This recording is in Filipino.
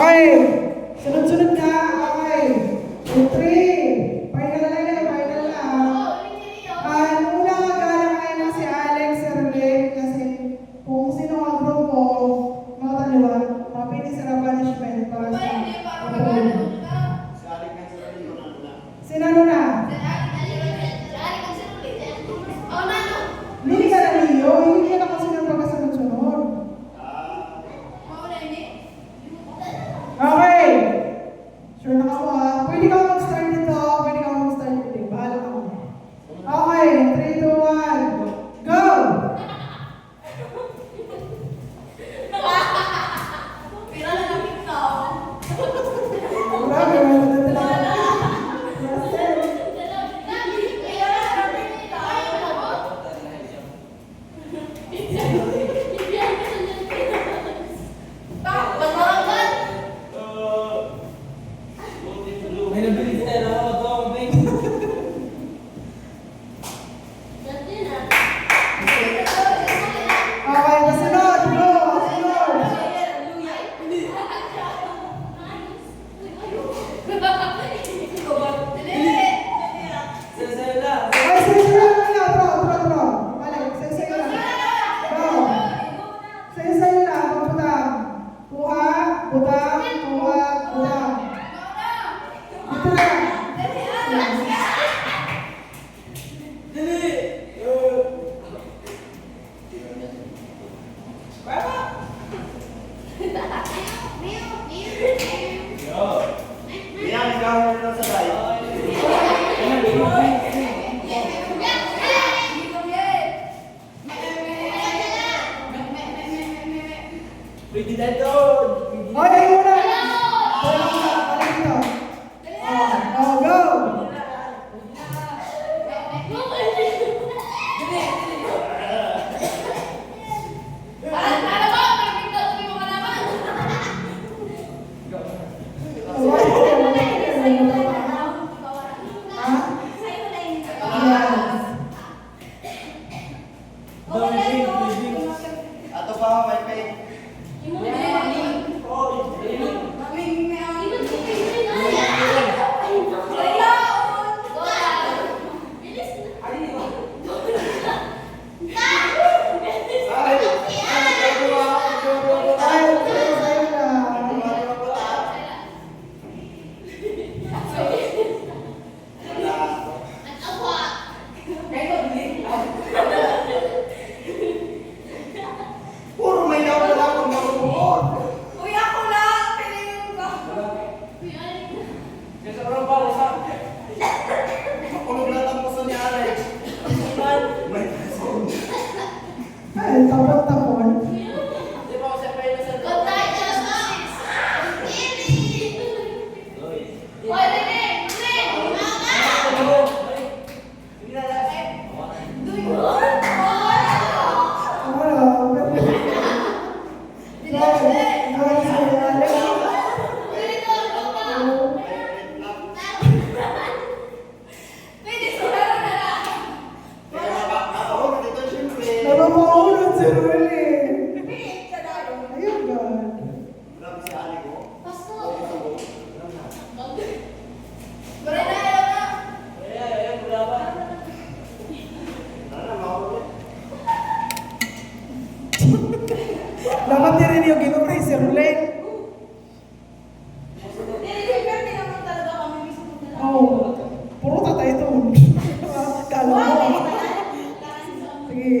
Okay, sunod-sunod na. Okay. 3. Final na yun, final na. Una magkala kayo na si Alex Serle kasi kung sino ang grupo, mga dalawa, mapinis sa punishment para sa Sinano na? Hindi ka na niyo, hindi ka na kasi ng pagkasunod-sunod. Okay. Sure na ako ha. Pwede ka mag-start nito. Pwede ka mag-start nito. Bahala ka mo. Okay. 3, 2, 1. Go! Grabe, wala na talaga. Okay, masunod. Go! Masunod. Ay, sayo-sayo lang na. Tro. Balik, sayo-sayo lang. Go. Sayo-sayo lang. Pagputang. Kuha, putang, kuha, putang. Ito na. Okay, ayun muna. Balik dito. Oh, go! Ato pa, may pay. Puro may nawala akong marunong. Makulog lahat ang puso ni Alex. May puso. Ay, tapon-tapon. Napapaunod si Ruli. Ayun ba? Grabe si Alex ko. Dapat din rin yung ginugay si Ruli. Oh, puro tatay ito. Kala mo. Sige.